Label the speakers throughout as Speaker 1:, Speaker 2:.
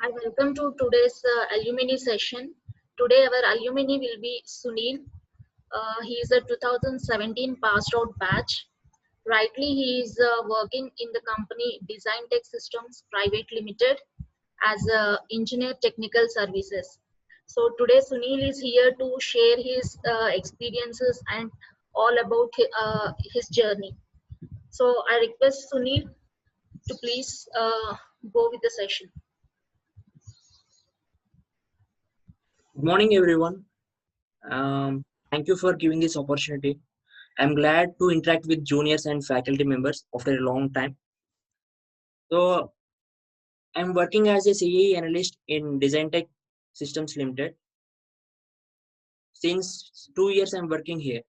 Speaker 1: I welcome to today's alumni session. Today our alumni will be Sunil. He is a 2017 passed out batch. Rightly, he is working in the company Design Tech Systems Private Limited as a engineer technical services. So today Sunil is here to share his experiences and all about his journey. So I request Sunil to please go with the session.
Speaker 2: Good morning, everyone. Thank you for giving this opportunity. I'm glad to interact with juniors and faculty members after a long time. So, I'm working as a CAE analyst in Design Tech Systems Limited. Since 2 years, I'm working here.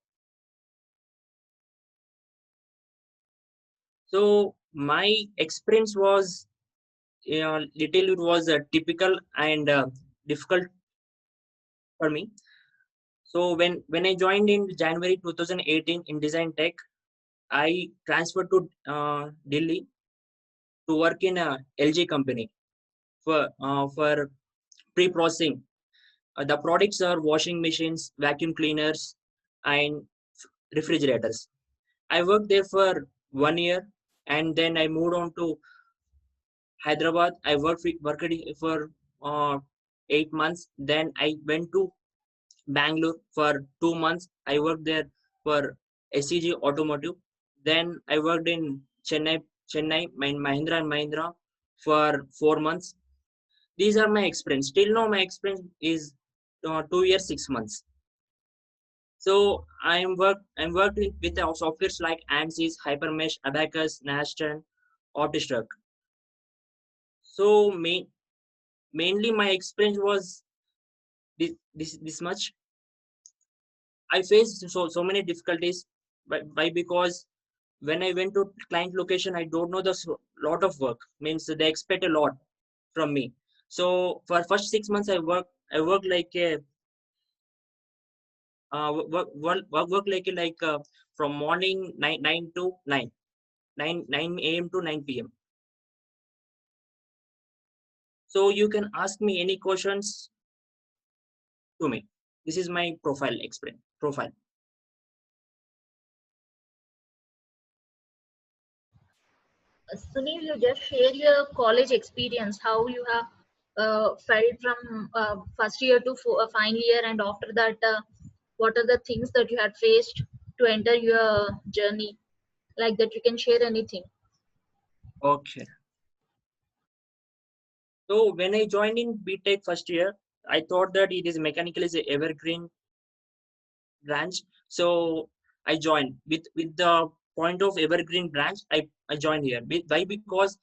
Speaker 2: So, my experience was, little it was typical and difficult for me. So, when I joined in January 2018 in Design Tech, I transferred to Delhi to work in a LG company for pre-processing. The products are washing machines, vacuum cleaners, and refrigerators. I worked there for 1 year, and then I moved on to Hyderabad. I worked for 8 months. Then I went to Bangalore for 2 months. I worked there for SCG Automotive. Then I worked in Chennai, Mahindra and Mahindra for 4 months. These are my experience. Till now, my experience is 2 years, 6 months. So I'm worked with softwares like ANSYS, Hypermesh, Abacus, Naston, Autostruck. So mainly my experience was this much. I faced so many difficulties, by because when I went to client location, I don't know the lot of work. Means they expect a lot from me. So for first 6 months, I worked like a work like from morning 9 to 9 a.m. to 9 p.m. So you can ask me any questions to me. This is my profile.
Speaker 1: Sunil, you just share your college experience, how you have felt from first year to final year, and after that, what are the things that you had faced to enter your journey? Like that, you can share anything.
Speaker 2: Okay. So when I joined in BTech first year, I thought that it is mechanical is a evergreen branch. So I joined with the point of evergreen branch. I joined here. Why? Because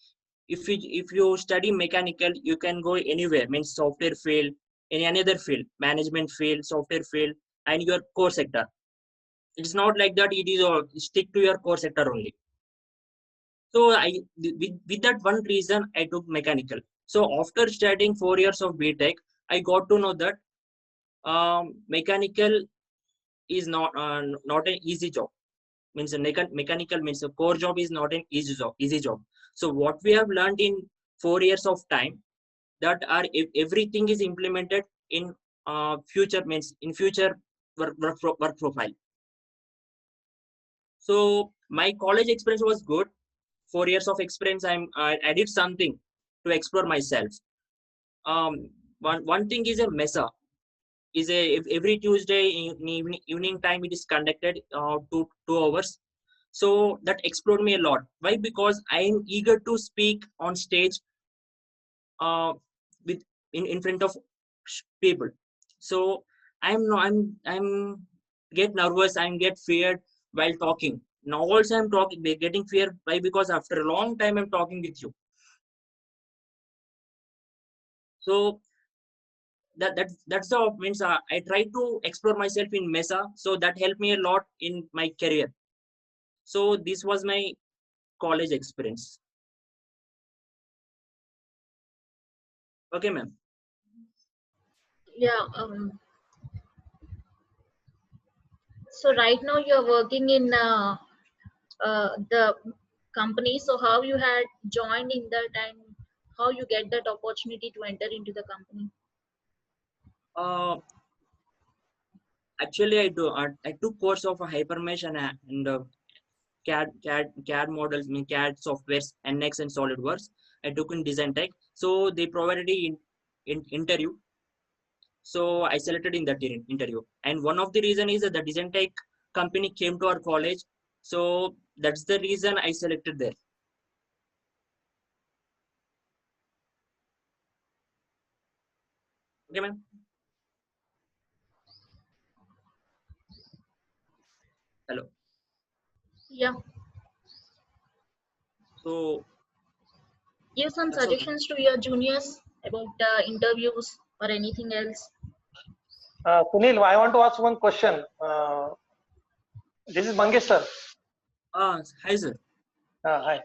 Speaker 2: if you study mechanical, you can go anywhere. Means software field, any another field, management field, software field, and your core sector. It's not like that. It is stick to your core sector only. So with that one reason, I took mechanical. So after studying 4 years of BTech, I got to know that mechanical is not an easy job. Means a mechanical means a core job is not an easy job. So what we have learned in 4 years of time, that are everything is implemented in future, means in future work profile. So my college experience was good. 4 years of experience, I did something to explore myself. One thing is a mesa is every Tuesday in evening time it is conducted 2 hours. So that explored me a lot. Why? Because I am eager to speak on stage uh, with in front of people. So I'm get nervous. I'm get feared while talking. Now also I'm talking, getting fear. Why? Because after a long time I'm talking with you. So that's the means I try to explore myself in Mesa. So that helped me a lot in my career. So this was my college experience. Okay, ma'am.
Speaker 1: Yeah. So right now you're working in the company. So how you had joined in that, and how you get that opportunity to enter into the company?
Speaker 2: Uh, Actually, I took course of Hypermesh and CAD models, CAD softwares, NX and SolidWorks. I took in Design Tech. So they provided in interview. So I selected in that interview. And one of the reason is that the Design Tech company came to our college. So that's the reason I selected there. Okay, ma'am. Hello.
Speaker 1: Yeah.
Speaker 2: So
Speaker 1: Give some
Speaker 2: that's all.
Speaker 1: suggestions to your juniors about interviews or anything else.
Speaker 3: Sunil, I want to ask one question. This is Mangesh sir.
Speaker 2: Hi sir.
Speaker 3: Hi.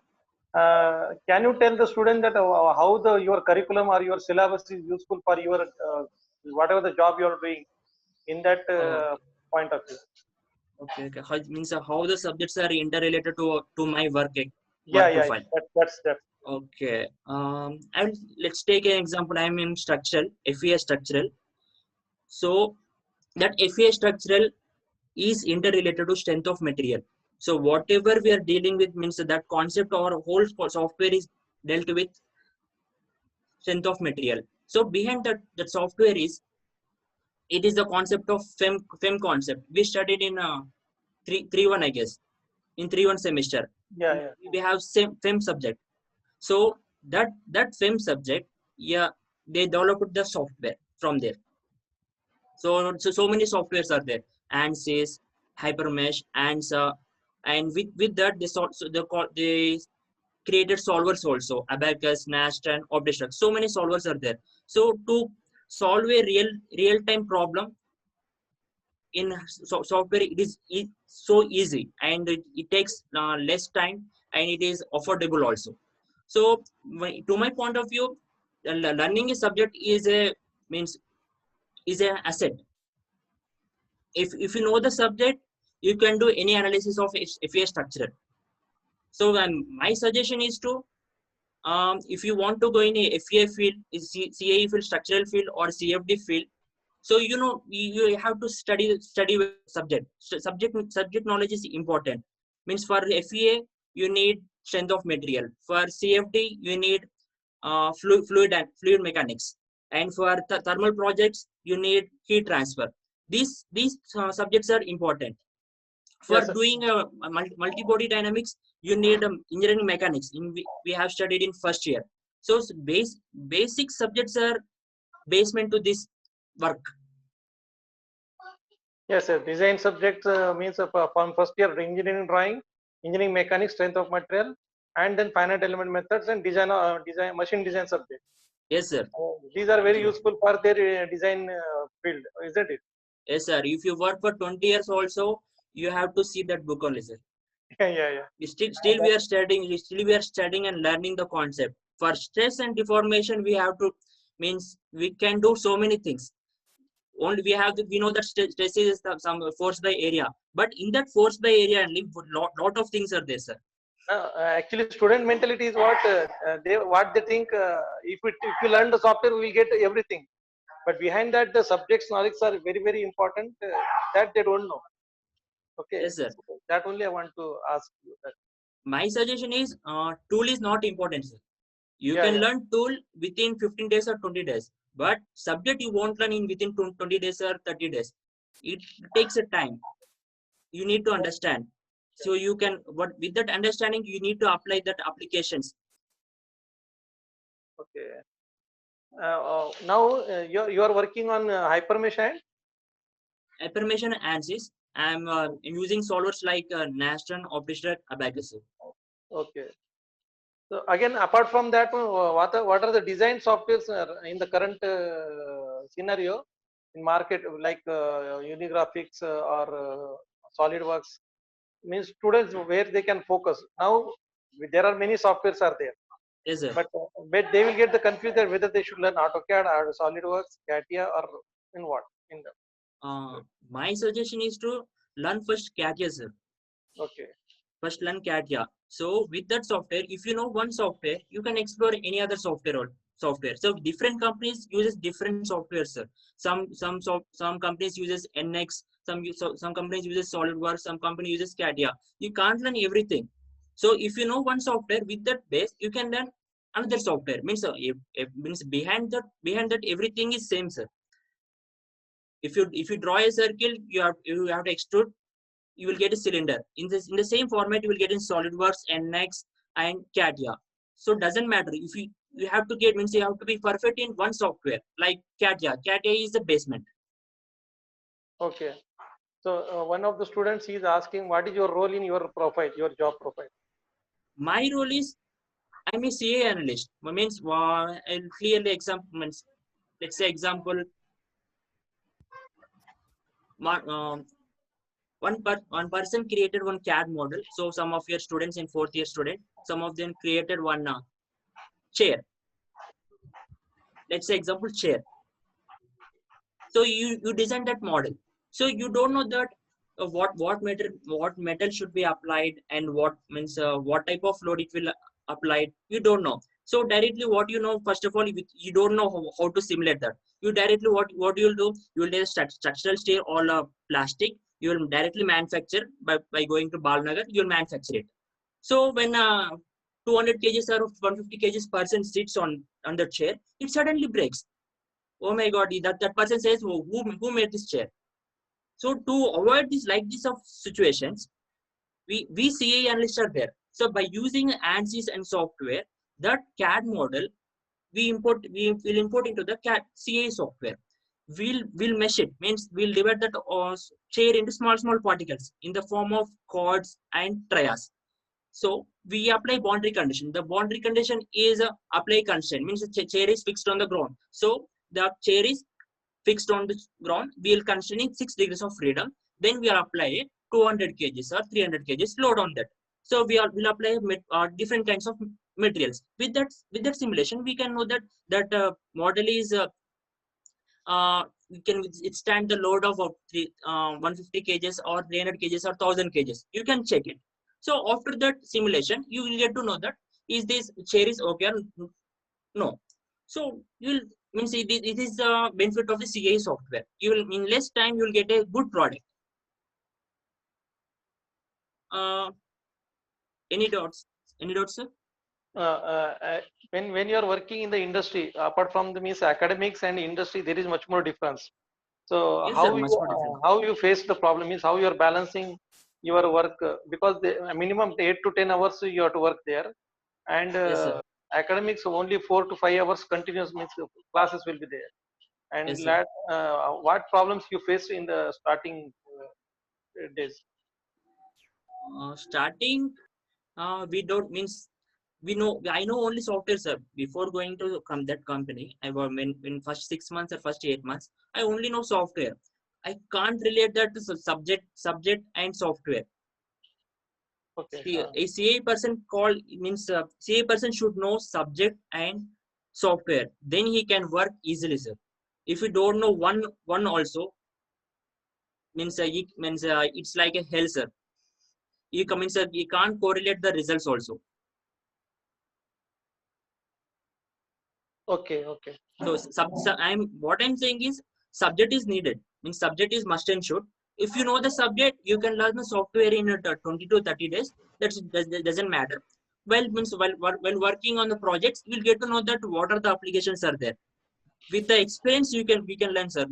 Speaker 3: Can you tell the student that how your curriculum or your syllabus is useful for your whatever the job you are doing in that point of view?
Speaker 2: Okay. How, means how the subjects are interrelated to my work
Speaker 3: Yeah,
Speaker 2: profile.
Speaker 3: that's that.
Speaker 2: Okay. Let's take an example. I'm in structural, FEA structural. So that FEA structural is interrelated to strength of material. So whatever we are dealing with means that concept or whole software is dealt with strength of material. So behind that software is, it is the concept of FEM concept. We studied in 3-1, I guess, in 3-1 semester.
Speaker 3: Yeah.
Speaker 2: We have same FEM subject. So that FEM subject, yeah, they developed the software from there. So many softwares are there, ANSYS, Hypermesh, ANSA, and with that they created solvers also, Abacus, Nast, and OptiStruct. So many solvers are there. So to solve a real time problem in software, it is so easy, and it takes less time, and it is affordable also. So to my point of view, learning a subject is an asset. If you know the subject, you can do any analysis of FEA structure. So my suggestion is to, if you want to go in a FEA field, CAE field, structural field, or CFD field, so you have to study subject. Subject knowledge is important. Means for FEA you need strength of material. For CFD you need fluid mechanics, and for thermal projects you need heat transfer. These subjects are important. For
Speaker 3: Yes,
Speaker 2: doing multi-body dynamics, you need engineering mechanics. We have studied in first year. So basic subjects are basement to this work.
Speaker 3: yes. Design subject means from first year engineering drawing, engineering mechanics, strength of material, and then finite element methods and design machine design subject.
Speaker 2: Yes sir.
Speaker 3: These are very useful for their design field, isn't it?
Speaker 2: Yes sir. If you work for 20 years also, you have to see that book only, sir.
Speaker 3: Yeah.
Speaker 2: Still we are studying and learning the concept. For stress and deformation, we have to, means we can do so many things. Only we know that stress is some force by area, but in that force by area only lot of things are there, sir.
Speaker 3: Actually, student mentality is what they think. If you learn the software, we will get everything. But behind that, the subjects knowledge are very important. That they don't know. Okay,
Speaker 2: Yes sir.
Speaker 3: so that only I want to ask you. That.
Speaker 2: My suggestion is, tool is not important, sir. You can
Speaker 3: Yeah.
Speaker 2: learn tool within 15 days or 20 days, but subject you won't learn in within 20 days or 30 days. It takes a time. You need to understand. So you can, what with that understanding, you need to apply that applications.
Speaker 3: Okay. Now you are working on Hypermesh and
Speaker 2: Affirmation answers. I'm using solvers like Nastran, OptiStruct, Abacus.
Speaker 3: okay. So again, apart from that, what are the design softwares in the current scenario in market like Unigraphics or SolidWorks? Means students where they can focus. Now there are many softwares are there,
Speaker 2: Yes, sir.
Speaker 3: but they will get the confused whether they should learn AutoCAD or SolidWorks, CATIA, or in what in the
Speaker 2: My suggestion is to learn first CATIA, sir.
Speaker 3: okay.
Speaker 2: First learn CATIA. So with that software, if you know one software, you can explore any other software. So different companies uses different software, sir. Some companies uses NX, some companies uses SolidWorks, some company uses CATIA. You can't learn everything. So if you know one software, with that base, you can learn another software. Means means behind that everything is same, sir. If you draw a circle, you have to extrude, you will get a cylinder. In the same format, you will get in SolidWorks, NX, and CATIA. So doesn't matter if you have to get, means you have to be perfect in one software like CATIA. CATIA is the basement.
Speaker 3: Okay. So one of the students is asking, what is your role in your profile, your job profile?
Speaker 2: My role is I'm a CA analyst. Means I'll clearly means let's say example. One person created one CAD model. So some of your students in fourth year student, some of them created one chair. Let's say example chair. So you design that model. So you don't know that what metal should be applied and what type of load it will applied. You don't know. So directly what you know, first of all, you don't know how to simulate that. You directly what you'll do, you will take structural steel or plastic. You will directly manufacture by going to Balnagar. You'll manufacture it. So when 200 kgs or 150 kgs person sits on the chair, it suddenly breaks. Oh my God, that person says, oh, who made this chair? So to avoid this of situations, we CA analysts are there. So by using ANSYS and software, that CAD model we will import into the CAD CA software. We'll mesh it, means we'll divide that chair into small particles in the form of chords and trias. So we apply boundary condition. The boundary condition is a apply constraint, means the chair is fixed on the ground. So the chair is fixed on the ground. We will constraining 6 degrees of freedom. Then we will apply 200 kgs or 300 kgs load on that. So will apply different kinds of materials. With that simulation, we can know that model is we can withstand the load of 150 kgs or 300 kgs or 1000 kgs. You can check it. So after that simulation, you will get to know that is this chair is okay or no. So you will means it is the benefit of the CA software. You will in less time you will get a good product. Any doubts? Any doubts, sir?
Speaker 3: When you are working in the industry, apart from the means academics and industry, there is much more difference. So
Speaker 2: Yes, sir, much more different.
Speaker 3: how you face the problem is how you are balancing your work because the minimum 8 to 10 hours you have to work there, and
Speaker 2: Yes, sir.
Speaker 3: academics only 4 to 5 hours continuous means classes will be there. And
Speaker 2: Yes, sir.
Speaker 3: what problems you faced in the starting days?
Speaker 2: Starting, we don't means I know only software, sir. Before going to that company, I was in first 6 months or first 8 months, I only know software. I can't relate that to subject and software.
Speaker 3: Okay.
Speaker 2: See, a CA person CA person should know subject and software. Then he can work easily, sir. If you don't know one also, it's like a hell, sir. You can't correlate the results also.
Speaker 3: Okay. Okay.
Speaker 2: So what I'm saying is subject is needed. Means subject is must and should. If you know the subject, you can learn the software in 20 to 30 days. That doesn't matter. While working on the projects, you'll get to know that what are the applications are there. With the experience, we can learn, sir.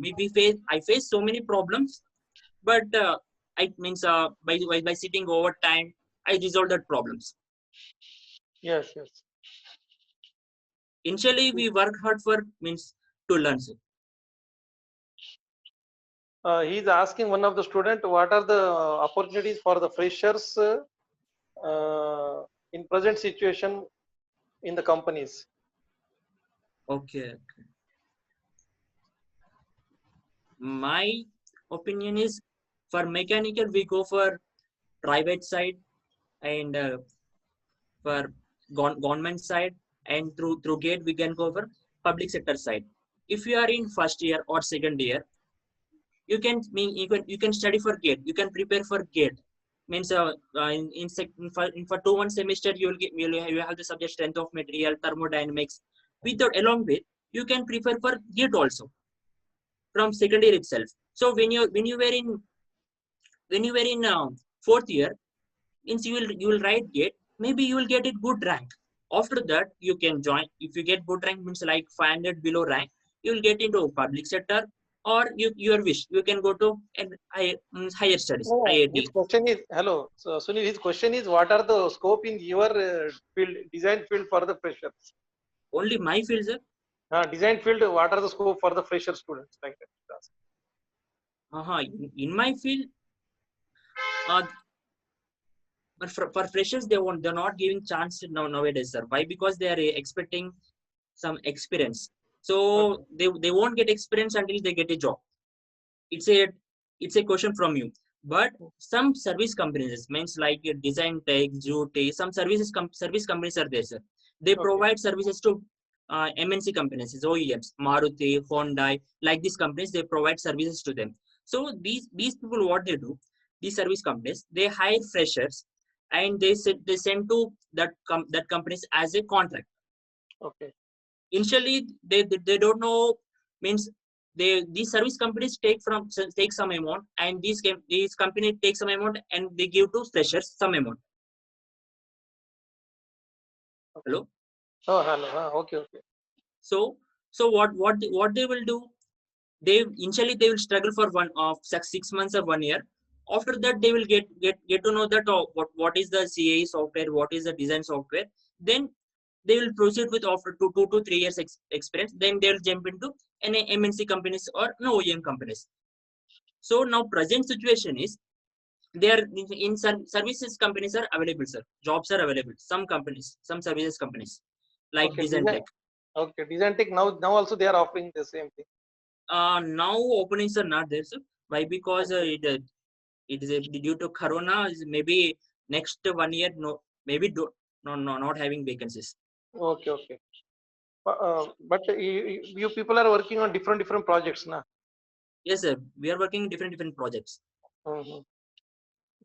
Speaker 2: I face so many problems, but by sitting over time, I resolve that problems.
Speaker 3: Yes. Yes.
Speaker 2: Initially, we work hard to learn, sir.
Speaker 3: He's asking one of the student, what are the opportunities for the freshers in present situation in the companies?
Speaker 2: Okay. My opinion is for mechanical, we go for private side and for government side, and through gate we can go for public sector side. If you are in first year or second year, you can study for gate. You can prepare for gate. means for 2 1 semester you have the subject strength of material, thermodynamics. Along with you can prefer for GATE also from second year itself. So when you were in fourth year, means you will write GATE, maybe you will get a good rank. After that you can join. If you get good rank, means like 500 below rank, you will get into public sector, or your wish, you can go to higher studies,
Speaker 3: Oh,
Speaker 2: IIT.
Speaker 3: his question is, hello. So Sunil, his question is, what are the scope in your field, design field for the freshers?
Speaker 2: Only my field, sir.
Speaker 3: Design field, what are the scope for the fresher students like that?
Speaker 2: In my field, but for freshers, they're not giving chance nowadays, sir. Why? Because they are expecting some experience. So
Speaker 3: Okay.
Speaker 2: they won't get experience until they get a job. It's a question from you. But some service companies, means like Design Tech, Jute, some service companies are there, sir. They
Speaker 3: Okay.
Speaker 2: provide services to MNC companies, OEMs, Maruti, Honda, like these companies. They provide services to them. So these people, what they do, these service companies, they hire freshers, and they send to that companies as a contract.
Speaker 3: Okay.
Speaker 2: Initially they don't know, means these service companies take some amount, and these company take some amount, and they give to freshers some amount. Hello.
Speaker 3: Oh, hello. Okay. Okay.
Speaker 2: So what they will do, initially they will struggle for 6 months or 1 year. After that they will get to know that what is the CAE software, what is the design software. Then they will proceed with after 2 to 3 years experience. Then they will jump into any MNC companies or no OEM companies. So now present situation is, they are in services companies are available, sir. Jobs are available. Some companies, some services companies like
Speaker 3: Okay.
Speaker 2: Design Tech.
Speaker 3: Okay. Design Tech, now also they are offering the same thing.
Speaker 2: Now openings are not there, sir. Why? Because
Speaker 3: Okay.
Speaker 2: it is due to Corona. Maybe next 1 year, no, maybe not having vacancies.
Speaker 3: Okay. Okay. But you people are working on different projects, na?
Speaker 2: Yes, sir. We are working different projects.
Speaker 3: Mhm.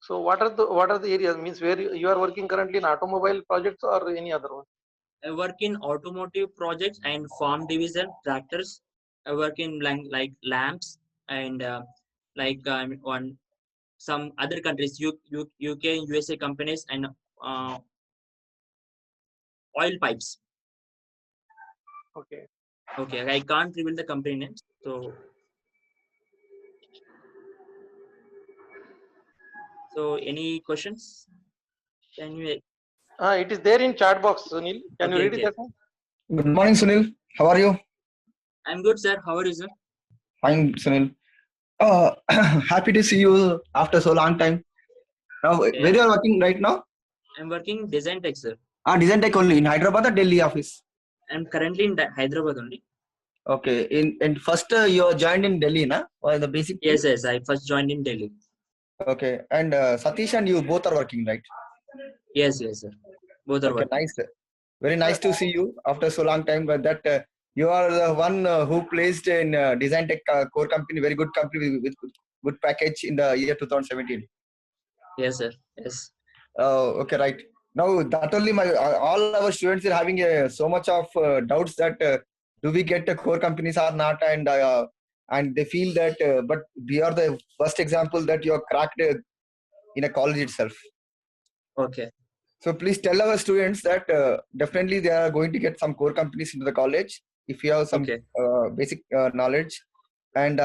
Speaker 3: So what are the areas? Means where you are working currently in automobile projects or any other one?
Speaker 2: I work in automotive projects and farm division, tractors. I work in like lamps, and on some other countries, UK, USA companies, and uh, oil pipes.
Speaker 3: Okay.
Speaker 2: Okay, I can't reveal the company names. So any questions? Can you?
Speaker 3: It is there in chat box, Sunil. Can you
Speaker 2: Okay,
Speaker 3: read it
Speaker 2: okay.
Speaker 3: that one?
Speaker 4: Good morning, Sunil. How are you?
Speaker 2: I'm good, sir. How are you, sir?
Speaker 4: Fine, Sunil. Happy to see you after so long time. Now,
Speaker 2: Okay.
Speaker 4: where you are working right now?
Speaker 2: I'm working Design Tech, sir.
Speaker 4: Design Tech only in Hyderabad or Delhi office?
Speaker 2: I'm currently in Hyderabad only.
Speaker 4: Okay. In first you joined in Delhi, na? Or the basic?
Speaker 2: Yes, yes. I first joined in Delhi.
Speaker 4: Okay. And Satish and you both are working, right?
Speaker 2: Yes, yes, sir. Both are
Speaker 4: Okay,
Speaker 2: working.
Speaker 4: nice. Very nice to see you after so long time. But that you are the one who placed in Design Tech core company, very good company with good package in the year 2017.
Speaker 2: Yes, sir. Yes.
Speaker 4: Okay, right. Now that only all our students are having so much of doubts that do we get the core companies or not, and they feel that but we are the first example that you have cracked in a college itself.
Speaker 2: Okay.
Speaker 4: So please tell our students that definitely they are going to get some core companies into the college if you have some
Speaker 2: Okay.
Speaker 4: basic knowledge, and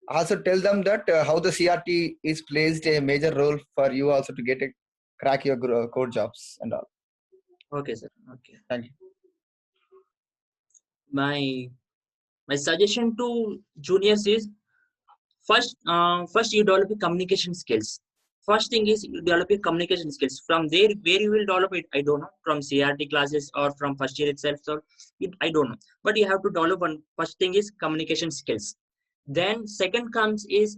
Speaker 4: also tell them that how the CRT is placed a major role for you also to get a crack your core jobs and all.
Speaker 2: Okay, sir. Okay.
Speaker 4: Thank you.
Speaker 2: My suggestion to juniors is, first you develop your communication skills. First thing is you develop your communication skills. From there, where you will develop it, I don't know. From CRT classes or from first year itself, so I don't know. But you have to develop one. First thing is communication skills. Then second comes is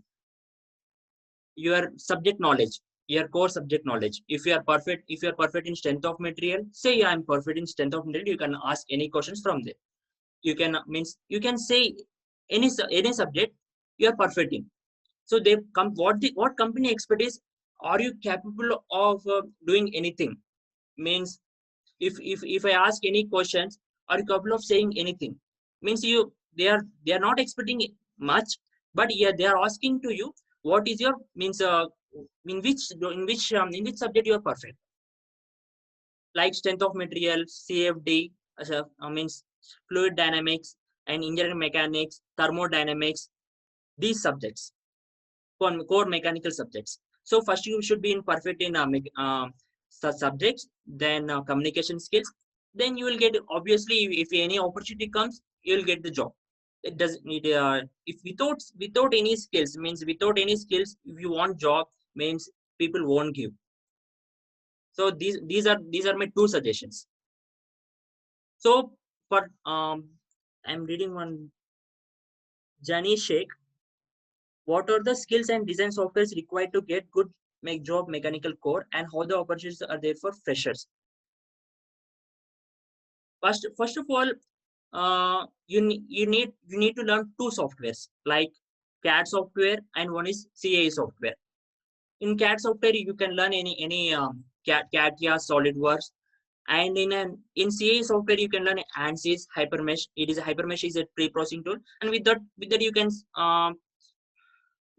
Speaker 2: your subject knowledge, your core subject knowledge. If you are perfect in strength of material, say yeah, I'm perfect in strength of material. You can ask any questions from there. You can say any subject you are perfect in. So they come what company expect is are you capable of doing anything? Means if I ask any questions, are you capable of saying anything? Means they are not expecting much, but yeah, they are asking to you what is your means in which subject you are perfect, like strength of material, CFD, means fluid dynamics and engineering mechanics, thermodynamics, these subjects, core mechanical subjects. So first you should be in perfect in subjects, then communication skills, then you will get, obviously if any opportunity comes, you will get the job. It doesn't need if without any skills, means without any skills, if you want job, means people won't give. So these are my two suggestions. So for I'm reading one, Jani Sheikh, what are the skills and design softwares required to get good make job mechanical core, and how the opportunities are there for freshers? First of all, you need to learn two softwares, like CAD software and one is CAE software. In CAD software, you can learn any CATIA, SolidWorks, and in CAE software you can learn ANSYS, Hypermesh. Hypermesh is a pre-processing tool, and with that you can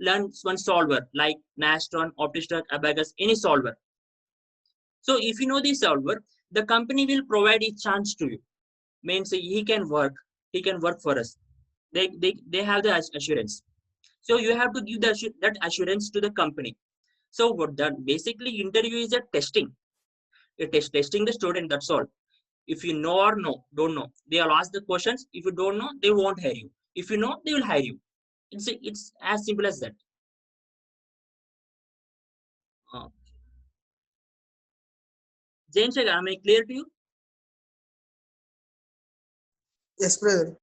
Speaker 2: learn one solver like Nastran, OptiStruct, Abacus, any solver. So if you know this solver, the company will provide a chance to you. Means he can work for us. They have the assurance. So you have to give that assurance to the company. So what that basically interview is a testing. It is testing the student, that's all. If you know or don't know, they'll ask the questions. If you don't know, they won't hire you. If you know, they will hire you. It's as simple as that. James, am I clear to you?
Speaker 5: Yes, brother.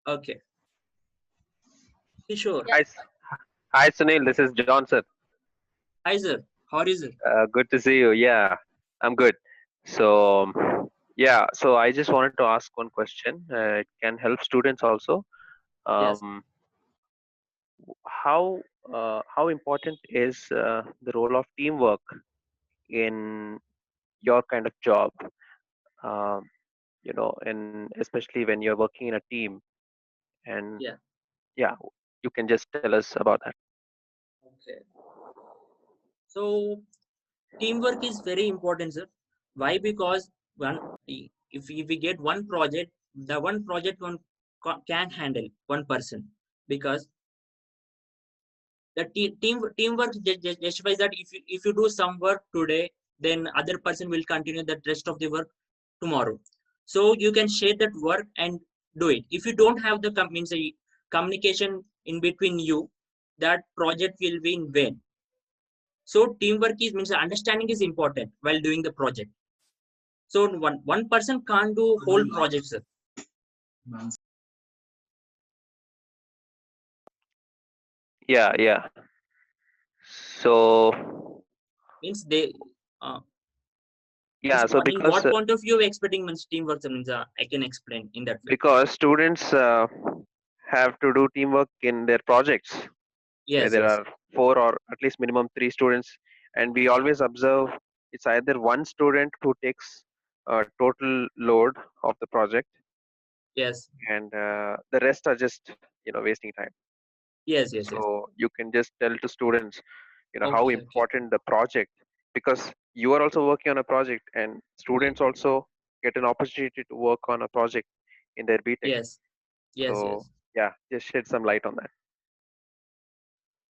Speaker 2: Okay. Sure.
Speaker 1: Yes.
Speaker 6: Hi, Sunil. This is John, sir.
Speaker 2: Hi, sir. How is it?
Speaker 6: Good to see you. Yeah, I'm good. So, yeah, so I just wanted to ask one question. It can help students also.
Speaker 2: Yes.
Speaker 6: How important is the role of teamwork in your kind of job? Um, and especially when you're working in a team, and
Speaker 2: Yeah.
Speaker 6: you can just tell us about that.
Speaker 2: Okay. So teamwork is very important, sir. Why? Because if we get one project, the one project can handle one person, because the teamwork justifies that if you do some work today, then other person will continue the rest of the work tomorrow. So you can share that work and do it. If you don't have the communication in between you, that project will be in vain. So teamwork means understanding is important while doing the project. So one person can't do whole projects, sir.
Speaker 6: Yeah. So,
Speaker 2: Means they
Speaker 6: yeah, so
Speaker 2: in
Speaker 6: because
Speaker 2: what point of view are expecting means teamwork, means I can explain in that way.
Speaker 6: because students have to do teamwork in their projects where
Speaker 2: Yes,
Speaker 6: there
Speaker 2: yes,
Speaker 6: are 4 or at least minimum 3 students, and we always observe it's either one student who takes a total load of the project,
Speaker 2: yes,
Speaker 6: and the rest are just wasting time.
Speaker 2: yes, yes, yes.
Speaker 6: So you can just tell to students how
Speaker 2: Okay, okay.
Speaker 6: important the project, because you are also working on a project, and students also get an opportunity to work on a project in their BTech.
Speaker 2: Yes, yes,
Speaker 6: So
Speaker 2: yes.
Speaker 6: yeah, just shed some light on that.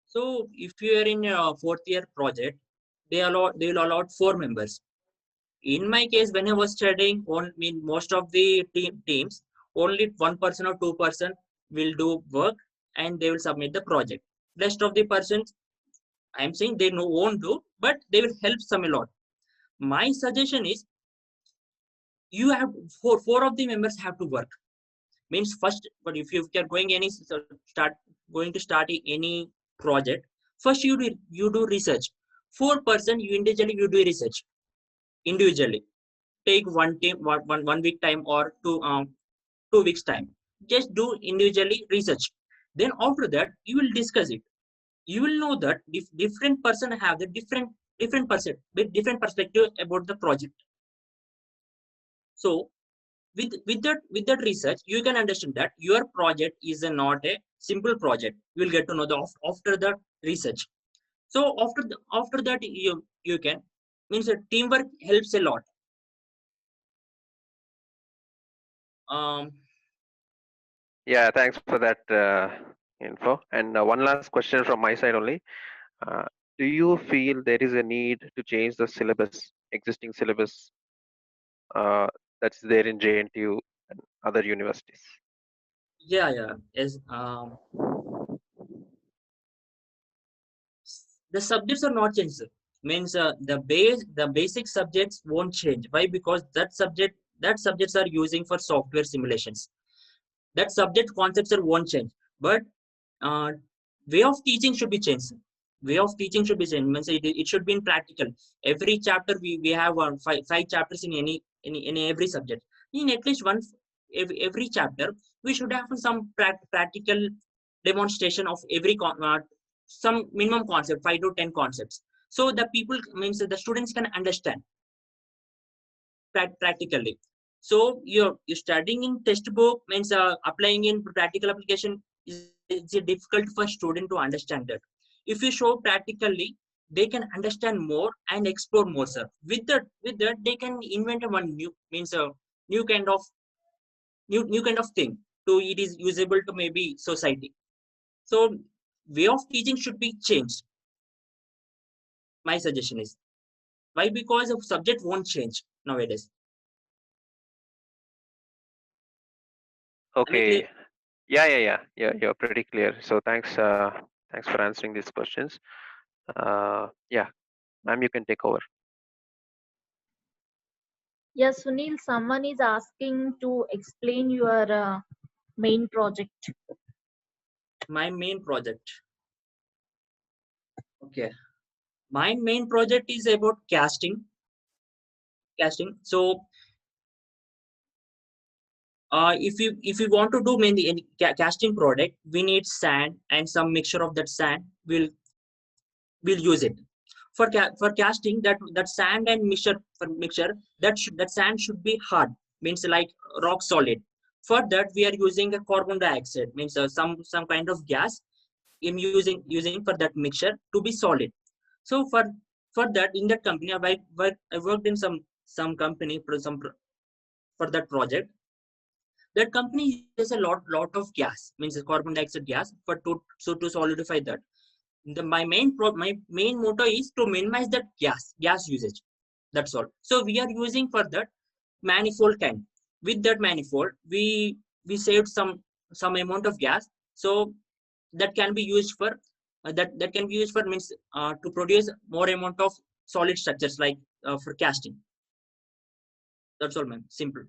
Speaker 2: So if you are in a fourth year project, they will allow 4 members. In my case, when I was studying, most of the teams, only 1% or 2% will do work and they will submit the project. Rest of the persons, I'm saying they won't do, but they will help some a lot. My suggestion is you have four of the members have to work. Means first, but if you are going to start any project, first you do research. 4% you individually you do research individually. Take one week time or 2 weeks time. Just do individually research. Then after that you will discuss it. you will know that different person have the different perspective about the project. So with that research, you can understand that your project is not a simple project. You will get to know the after the research. So after that you can means that teamwork helps a lot.
Speaker 6: Yeah, thanks for that info. And one last question from my side only. Uh, do you feel there is a need to change the syllabus, existing syllabus that's there in JNTU and other universities?
Speaker 2: Yeah, yes. The subjects are not changed, sir. Means the basic subjects won't change. Why? Because that subjects are using for software simulations. That subject concepts are won't change, but uh, way of teaching should be changed, sir. Way of teaching should be changed. Means it should be in practical. Every chapter we have five chapters in in every subject. In at least one every chapter we should have some practical demonstration of some minimum concept, 5 to 10 concepts, so the people means the students can understand practically. So you're studying in textbook means applying in practical application is difficult for student to understand that. If you show practically, they can understand more and explore more, sir. With that they can invent one new means a new kind of new kind of thing to it is usable to maybe society. So way of teaching should be changed. My suggestion is why? Because the subject won't change nowadays. Am I clear?
Speaker 6: Okay. Yeah. You're pretty clear. So thanks for answering these questions. Yeah, ma'am, you can take over.
Speaker 1: Yes, Sunil, someone is asking to explain your main project.
Speaker 2: My main project. Okay. My main project is about casting. So if you want to do mainly any casting product, we need sand and some mixture of that sand. We'll use it for casting. That sand and mixture that sand should be hard, means like rock solid. For that we are using a carbon dioxide, means some kind of gas in using for that mixture to be solid. So for that, in that company I worked in some company for that project. That company uses a lot of gas, means carbon dioxide gas, for to solidify that. My main motto is to minimize that gas usage. That's all. So we are using for that manifold kind. With that manifold, we saved some amount of gas. So that can be used for that can be used for means to produce more amount of solid structures like for casting. That's all, ma'am. Simple.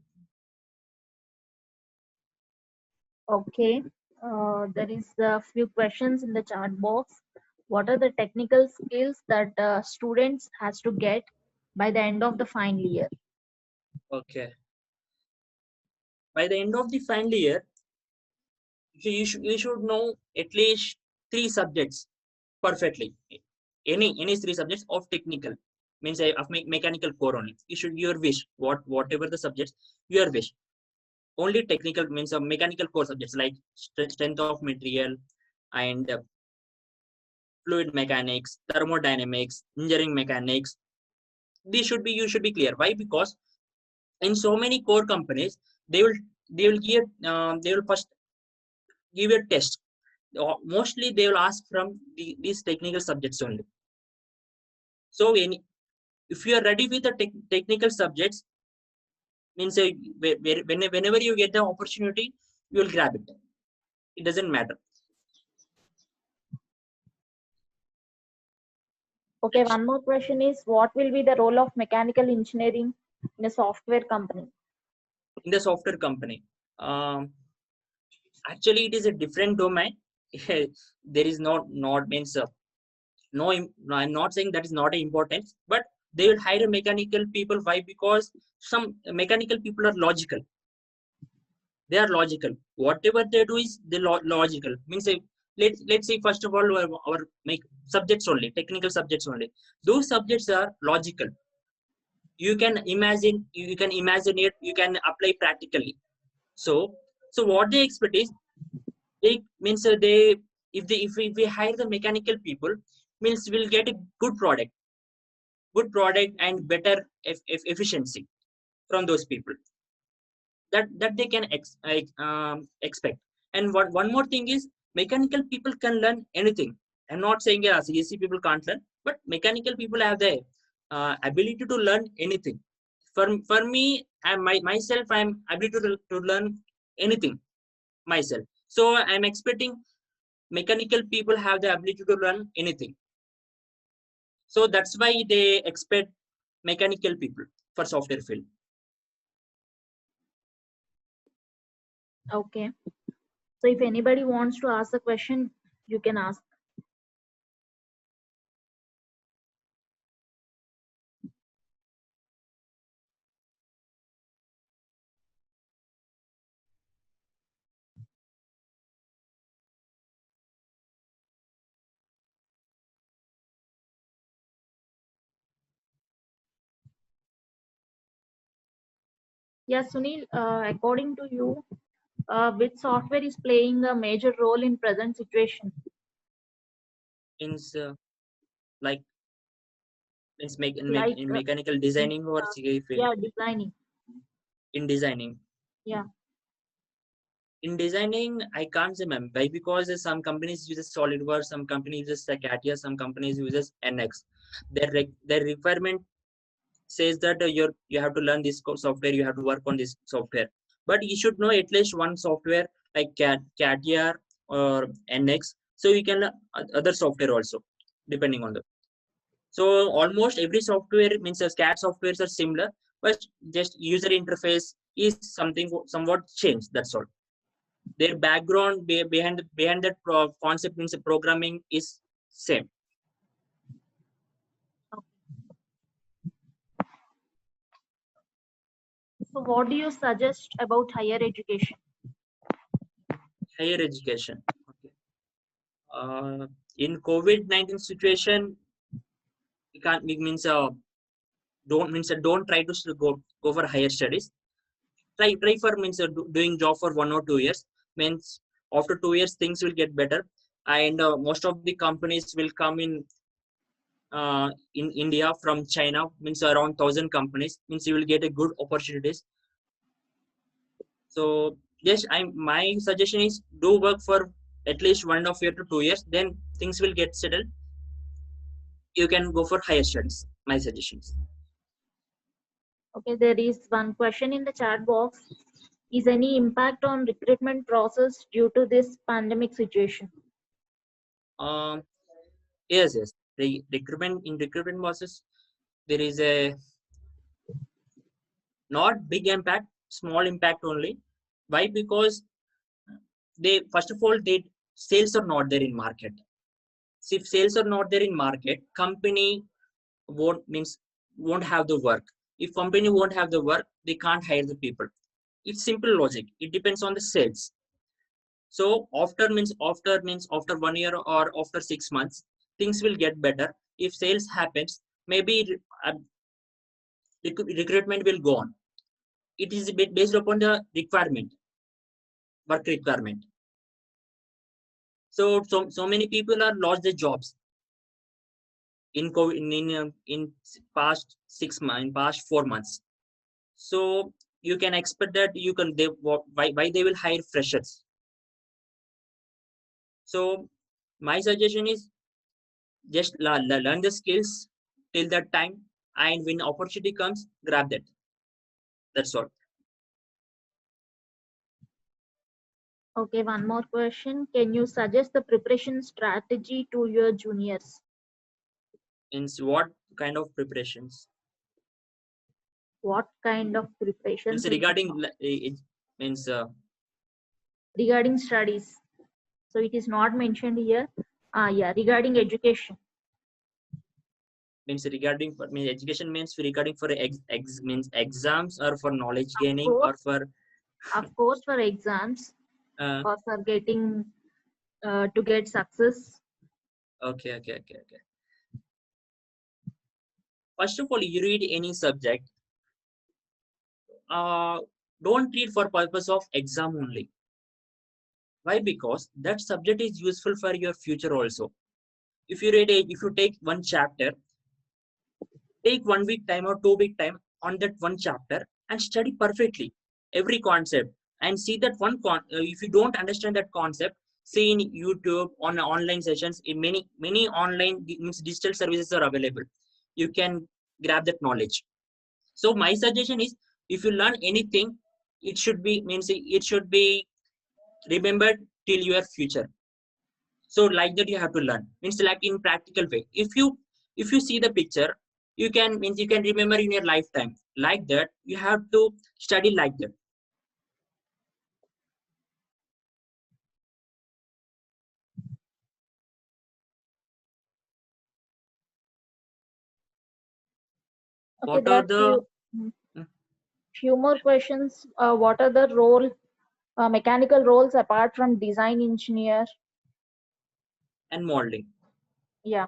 Speaker 1: Okay. There is a few questions in the chat box. What are the technical skills that students has to get by the end of the final year?
Speaker 2: Okay. By the end of the final year, you should know at least 3 subjects perfectly. Any 3 subjects of technical, means of mechanical core only. You should your wish whatever the subjects your wish. Only technical means mechanical core subjects like strength of material and fluid mechanics, thermodynamics, engineering mechanics. These should be you should be clear. Why? Because in so many core companies, they will they will first give a test. Mostly they will ask from these technical subjects only. So if you are ready with the technical subjects, means whenever you get the opportunity, you will grab it. It doesn't matter.
Speaker 1: Okay, one more question is what will be the role of mechanical engineering in a software company?
Speaker 2: In the software company, actually it is a different domain. There is not means no, I'm not saying that is not important, but they will hire mechanical people. Why? Because some mechanical people are logical. They are logical. Whatever they do is they logical. Means let's see first of all our make subjects only, technical subjects only. Those subjects are logical. You can imagine it, you can apply practically. So what they expect is, they means they if we hire the mechanical people, means we'll get a good product and better efficiency from those people, that they can expect. And one more thing is, mechanical people can learn anything. I'm not saying CSC people can't learn, but mechanical people have the ability to learn anything. For me, myself, I'm ability to learn anything myself. So I'm expecting mechanical people have the ability to learn anything. So that's why they expect mechanical people for software field.
Speaker 1: Okay. So if anybody wants to ask a question, you can ask. Yeah, Sunil, according to you, which software is playing a major role in present situation?
Speaker 2: Means like means
Speaker 1: Like,
Speaker 2: in mechanical designing or CA field.
Speaker 1: yeah, designing.
Speaker 2: In designing.
Speaker 1: Yeah.
Speaker 2: In designing, I can't say, ma'am. Why? Because some companies uses SolidWorks, some companies uses CATIA, some companies uses NX. Their requirement says that you have to learn this software, you have to work on this software. But you should know at least one software like CATIA or NX, so you can learn other software also, depending on the. So almost every software means CAD softwares are similar, but just user interface is something somewhat changed. That's all. Their background behind that concept means programming is same.
Speaker 1: So what do you suggest about higher education?
Speaker 2: Higher education. Okay. In COVID-19 situation, we can't means don't try to go for higher studies. Try for means doing job for 1 or 2 years. Means after 2 years things will get better, and most of the companies will come in India from China, means around 1,000 companies, means you will get a good opportunities. So yes, my suggestion is do work for at least 1.5 year to 2 years, then things will get settled. You can go for higher studies. My suggestions.
Speaker 1: Okay, there is one question in the chat box. Is any impact on recruitment process due to this pandemic situation?
Speaker 2: Yes. The recruitment process, there is a not big impact, small impact only. Why? Because they first of all, they sales are not there in market. So if sales are not there in market, company won't have the work. If company won't have the work, they can't hire the people. It's simple logic. It depends on the sales. So after 1 year or after 6 months, things will get better. If sales happens, maybe recruitment will go on. It is a bit based upon the work requirement. So many people are lost their jobs in COVID, in past 6 months, in past 4 months. So you can expect that why they will hire freshers. So my suggestion is just learn the skills till that time, and when opportunity comes, grab that. That's all.
Speaker 1: Okay, one more question. Can you suggest the preparation strategy to your juniors?
Speaker 2: Means what kind of preparations?
Speaker 1: What kind of preparations?
Speaker 2: Means regarding it means
Speaker 1: regarding studies. So it is not mentioned here. Yeah, regarding education.
Speaker 2: means regarding for education means regarding for means exams or for knowledge gaining
Speaker 1: course,
Speaker 2: or for
Speaker 1: of course, for exams
Speaker 2: uh,
Speaker 1: or for getting to get success?
Speaker 2: Okay. First of all, you read any subject. Don't read for purpose of exam only. Why? Because that subject is useful for your future also. If you take one chapter, take 1 week time or 2 week time on that one chapter and study perfectly every concept and see that if you don't understand that concept, see in YouTube on online sessions. In many online means digital services are available. You can grab that knowledge. So my suggestion is, if you learn anything, it should be remembered till your future. So like that you have to learn, means like in practical way. If you see the picture, you can remember in your lifetime. Like that you have to study like that.
Speaker 1: Okay,
Speaker 2: What
Speaker 1: there
Speaker 2: are
Speaker 1: are
Speaker 2: the
Speaker 1: few more questions. What are the mechanical roles apart from design engineer?
Speaker 2: and modeling?
Speaker 1: Yeah.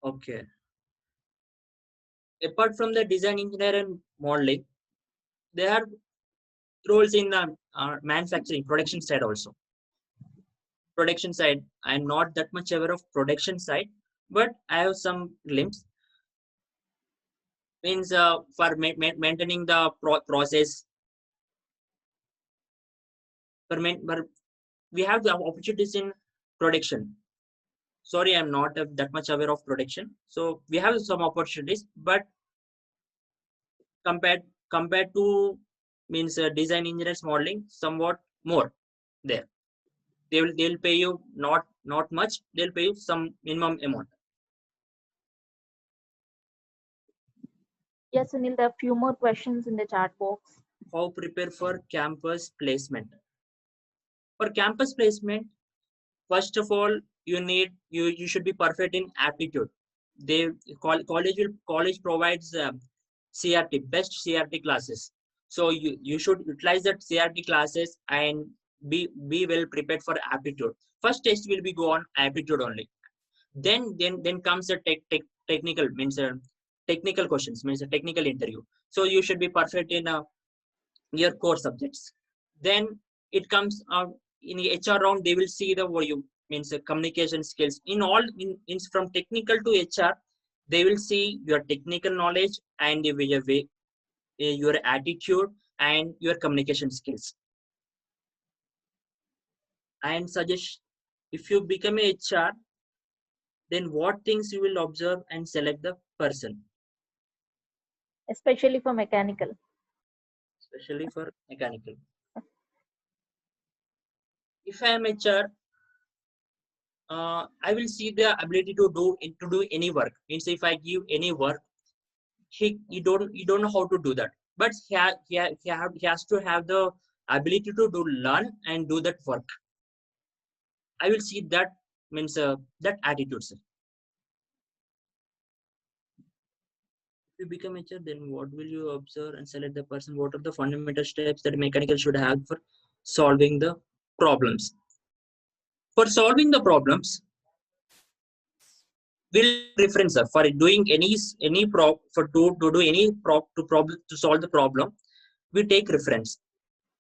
Speaker 2: Okay. Apart from the design engineer and modeling, there are roles in the manufacturing production side also. Production side, I'm not that much aware of production side, but I have some glimpse. Means for maintaining the process. But we have the opportunities in production. Sorry, I'm not that much aware of production. So we have some opportunities, but compared to means design engineers modeling, somewhat more there. They'll pay you not much. They'll pay you some minimum amount.
Speaker 1: Yes, Sunil, there are few more questions in the chat box.
Speaker 2: How prepare for campus placement? For campus placement, first of all, you should be perfect in aptitude. College provides CRT, best CRT classes. So you should utilize that CRT classes and be well prepared for aptitude. First test will be go on aptitude only. Then comes the technical, means technical questions, means a technical interview. So you should be perfect in your core subjects. Then it comes in the HR round. They will see the what you means communication skills in all from technical to HR. They will see your technical knowledge and your attitude and your communication skills. And suggest, if you become a HR, then what things you will observe and select the person.
Speaker 1: Especially for mechanical.
Speaker 2: Especially for mechanical. If I am HR, I will see the ability to do any work. Means if I give any work, you don't know how to do that, but he has to have the ability to learn and do that work. I will see that, means that attitude, sir. If you become HR, then what will you observe and select the person? What are the fundamental steps that mechanical should have for solving the problems? For solving the problems, will reference for doing any prop for to do any prop to problem to solve the problem. We take reference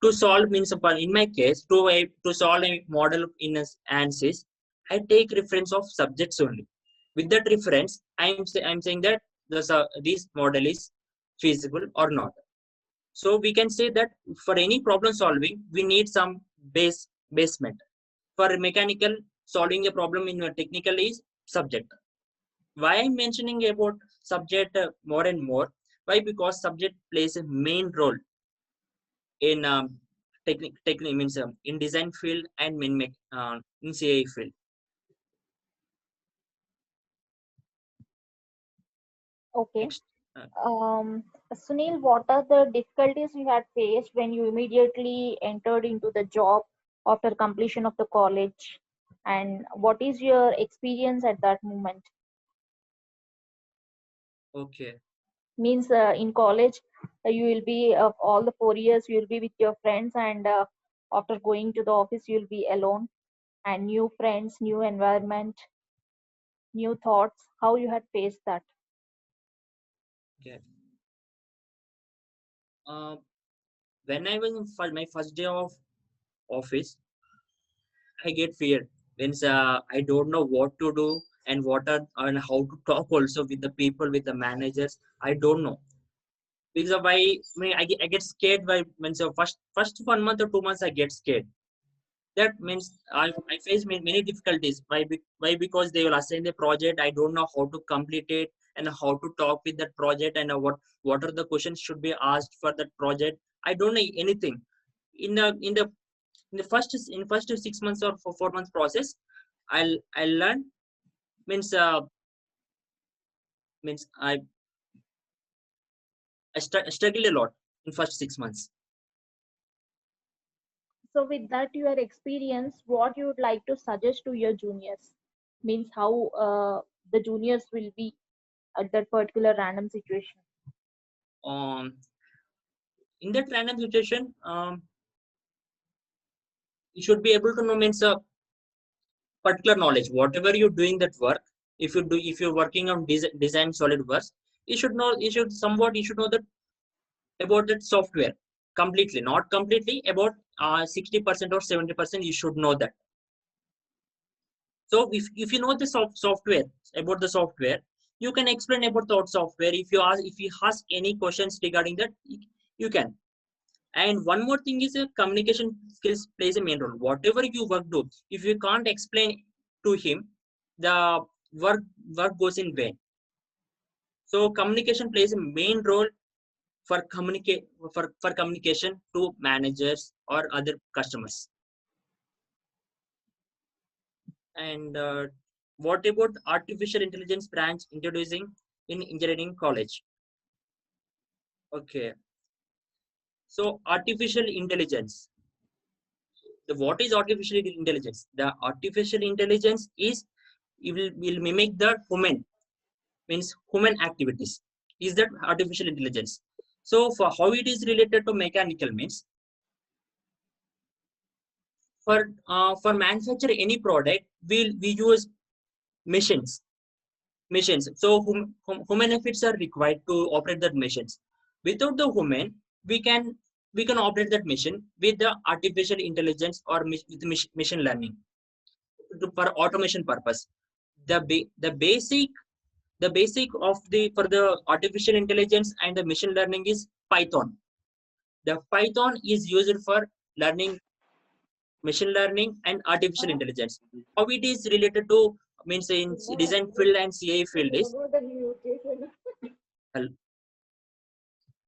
Speaker 2: to solve, means in my case to solve a model in ANSYS. I take reference of subjects only. With that reference, I'm saying that this model is feasible or not. So we can say that for any problem solving, we need some basement. For mechanical, solving a problem in a technical is subject. Why I'm mentioning about subject more and more? Why? Because subject plays a main role in technique means in design field and in CAE field.
Speaker 1: Okay.
Speaker 2: Next,
Speaker 1: Sunil, what are the difficulties you had faced when you immediately entered into the job after completion of the college? And what is your experience at that moment?
Speaker 2: okay,
Speaker 1: Means in college, you will be all the 4 years you will be with your friends, and after going to the office, you will be alone. and new friends, new environment, new thoughts? How you had faced that?
Speaker 2: Okay. When I was in my first day of office, I get fear. Means I don't know what to do and what are and how to talk also with the people, with the managers. I don't know because of I get scared by means first 1 month or 2 months I get scared. That means I face many difficulties. Why? Because they will assign the project. I don't know how to complete it and how to talk with that project and what are the questions should be asked for that project. I don't know anything. In the first 6 months or 4 months process, I'll learn means means I struggled a lot in first 6 months.
Speaker 1: So with that your experience, what you would like to suggest to your juniors? Means how the juniors will be at that particular random situation.
Speaker 2: Um, in that random situation, you should be able to know means particular knowledge. Whatever you're doing that work, if you're working on design SolidWorks, you should know that about that software completely, not completely, about 60% or 70% you should know that. So if you know the software, about the software, you can explain about the software. If you ask any questions regarding that, you can. And one more thing is communication skills plays a main role. Whatever you work do, if you can't explain to him, the work goes in vain. So communication plays a main role for communication to managers or other customers. And what about artificial intelligence branch introducing in engineering college? Okay, so artificial intelligence. What is artificial intelligence? The artificial intelligence is will mimic the human, means human activities. Is that artificial intelligence? So for how it is related to mechanical means, for manufacture any product, we use machines. So human efforts are required to operate that machines. Without the human, we can operate that machine with the artificial intelligence or with machine learning for automation purpose. The basic of the for the artificial intelligence and the machine learning is Python. The Python is used for learning machine learning and artificial intelligence. How it is related to means in design field and CA field is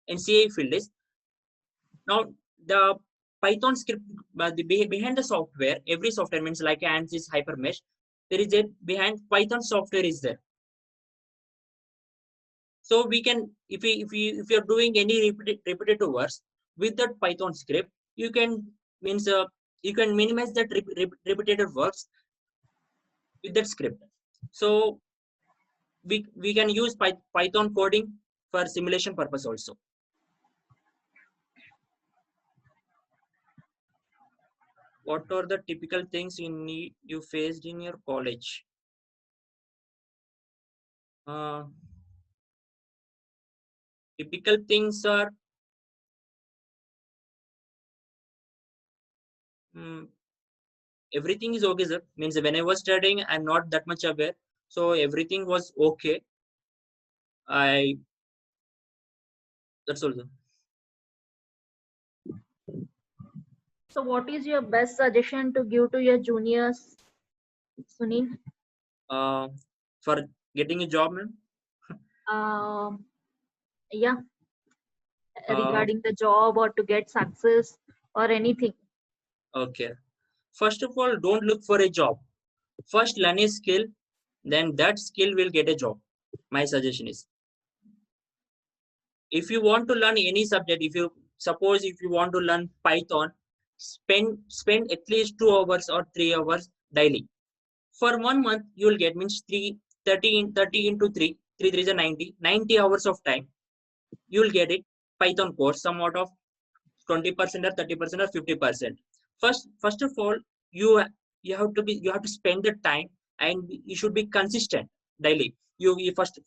Speaker 2: in CA field is now the Python script behind the software. Every software means like ANSYS, Hypermesh. There is a behind Python software is there. So we can if you're doing any repetitive works with that Python script, you can you can minimize that repetitive works with that script. So we can use Python coding for simulation purpose also. What are the typical things you faced in your college? Typical things are everything is okay, sir. Means when I was studying, I'm not that much aware, so everything was okay. That's all, sir.
Speaker 1: So what is your best suggestion to give to your juniors, Sunil?
Speaker 2: For getting a job, ma'am.
Speaker 1: Yeah, regarding the job or to get success or anything.
Speaker 2: Okay. First of all, don't look for a job. First, learn a skill, then that skill will get a job. My suggestion is, if you want to learn any subject, if you want to learn Python, spend at least 2 hours or 3 hours daily. For 1 month, you will get means 30 into 3 is a 90 hours of time. You will get it Python course, somewhat of 20% or 30% or 50%. First of all, you you have to spend the time, and you should be consistent daily. You first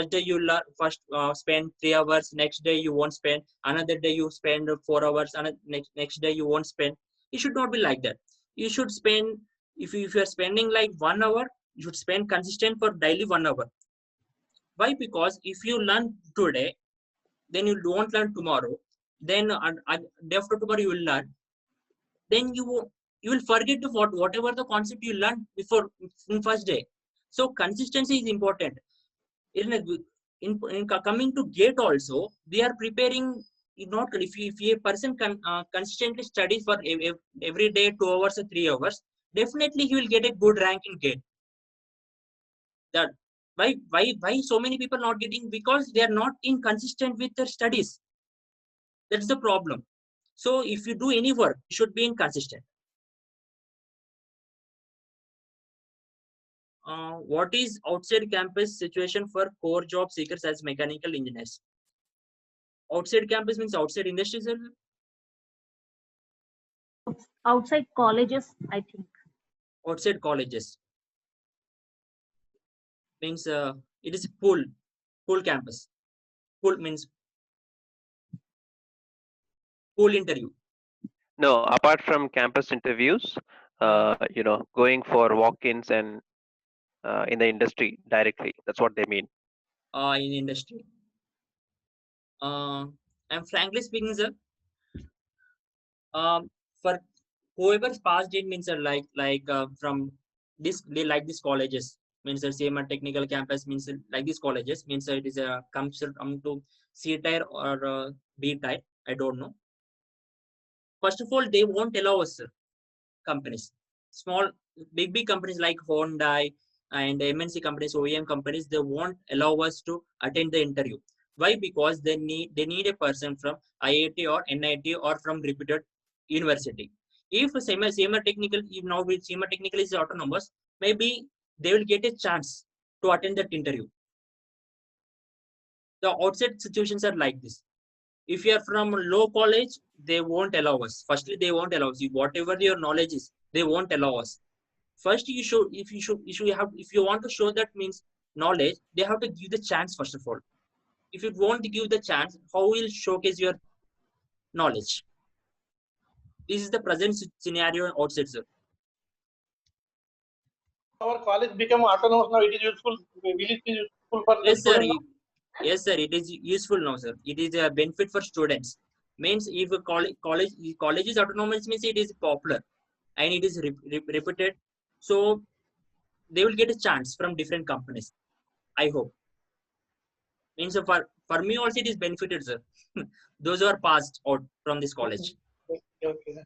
Speaker 2: day you learn, spend 3 hours, next day you won't spend, another day you spend 4 hours, and next day you won't spend. It should not be like that. You should spend, if you are spending like 1 hour, you should spend consistent for daily 1 hour. Why? Because if you learn today, then you won't learn tomorrow, then day after tomorrow you will learn, then you will forget whatever the concept you learned before in first day. So consistency is important. In coming to GATE also, they are preparing. Not if a person consistently studies for every day 2 hours or 3 hours, definitely he will get a good rank in GATE. That why so many people not getting? Because they are not inconsistent with their studies. That's the problem. So if you do any work, you should be inconsistent. What is outside campus situation for core job seekers as mechanical engineers? Outside campus means outside industries.
Speaker 1: Outside colleges, I think.
Speaker 2: Outside colleges means it is pool campus. Pool means pool interview.
Speaker 6: No, apart from campus interviews, going for walk-ins and in the industry directly. That's what they mean.
Speaker 2: In industry. And frankly speaking, sir, for whoever's passed it means from this these colleges means same technical campus means like these colleges means it is a comes to C tier or B tier. I don't know. First of all, they won't allow us, sir. Companies, small, big companies like Hyundai and MNC companies, OEM companies, they won't allow us to attend the interview. Why? Because they need a person from IIT or NIT or from reputed university. If SEMA technical, if now with SEMA technical is autonomous, maybe they will get a chance to attend that interview. The outside situations are like this. If you are from low college, they won't allow us. Firstly, they won't allow us. Whatever your knowledge is, they won't allow us. First, if you want to show that means knowledge, they have to give the chance first of all. If you won't give the chance, how will showcase your knowledge? This is the present scenario outside, sir.
Speaker 3: Our college become autonomous now. It is useful. Will it be useful for the
Speaker 2: Yes, sir.
Speaker 3: student now?
Speaker 2: Yes, sir. It is useful now, sir. It is a benefit for students. Means if a college is autonomous, means it is popular and it is reputed. So they will get a chance from different companies. I hope. Means for me also it is benefited, sir. Those who are passed out from this college.
Speaker 3: Okay.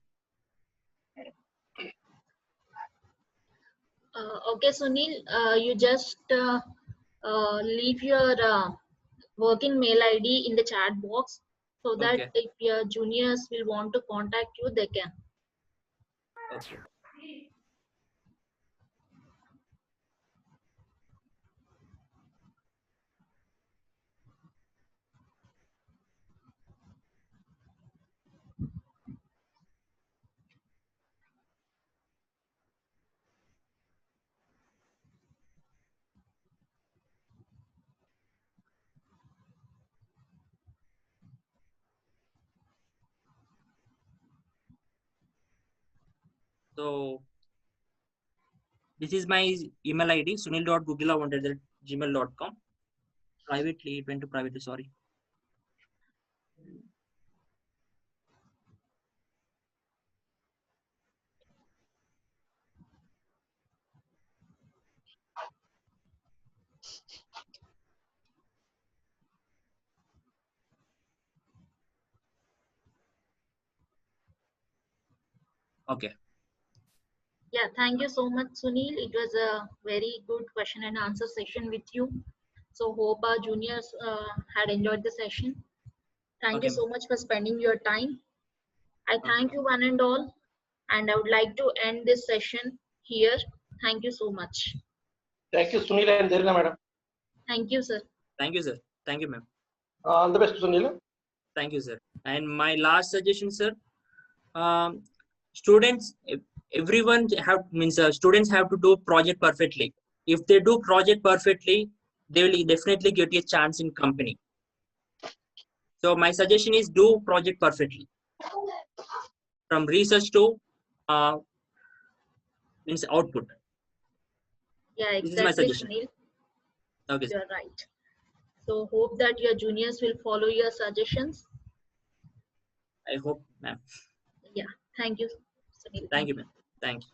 Speaker 1: Okay, Sunil, you just leave your working mail ID in the chat box so that
Speaker 2: Okay.
Speaker 1: if your juniors will want to contact you, they can.
Speaker 2: Okay. So this is my email ID, sunil.gugila1@gmail.com. Privately, it went to privately, sorry. Okay.
Speaker 1: Yeah, thank you so much, Sunil. It was a very good question and answer session with you. So hope our juniors had enjoyed the session. Thank you
Speaker 2: Okay.
Speaker 1: so much for spending your time. I
Speaker 2: Okay.
Speaker 1: thank you one and all, and I would like to end this session here. Thank you so much.
Speaker 3: Thank you, Sunil and Dharina, madam.
Speaker 1: Thank you, sir.
Speaker 2: Thank you, sir. Thank you, ma'am.
Speaker 3: All the best, Sunil.
Speaker 2: Thank you, sir. And my last suggestion, sir, students, everyone students have to do project perfectly. If they do project perfectly, they will definitely get a chance in company. So my suggestion is do project perfectly. From research to output.
Speaker 1: Yeah,
Speaker 2: This is my
Speaker 1: exactly,
Speaker 2: suggestion.
Speaker 1: Sunil.
Speaker 2: Okay.
Speaker 1: You're right. So hope that your juniors will follow your suggestions.
Speaker 2: I hope, ma'am.
Speaker 1: Yeah. Thank you, Sunil.
Speaker 2: Thank you, ma'am. Thank you.